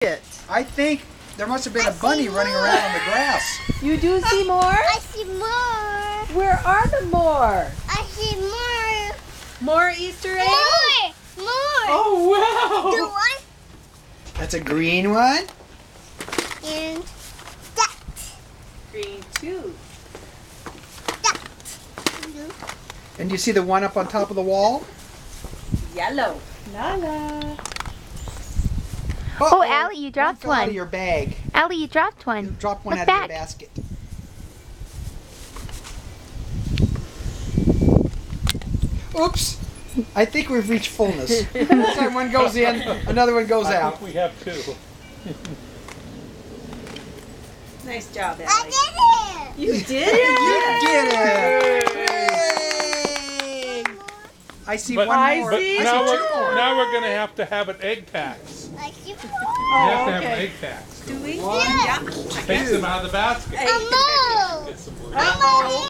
it. I think there must have been a bunny running around on the grass. You do see more? I see more. Where are the more? I see more. More Easter eggs? More. More. Oh, The wow. one That's a green one. and that. Green too. That. And you see the one up on top of the wall? Yellow. Lala. Oh, Allie, you dropped fell out one. of your bag. Allie, you dropped You one. dropped one Look out of your back. basket. Oops. I think we've reached fullness. Every time one goes in, another one goes I out. think we have two. Nice job, I Allie. did it. You did You it. did it! Yay! I see But, one I more. see. I now, see we're, two more. now we're going to have to have an egg tax. I see We more. have to have an okay. egg tax. Do we? One. Yeah. Takes them out of the basket. A mole. Get some more. Uh-oh.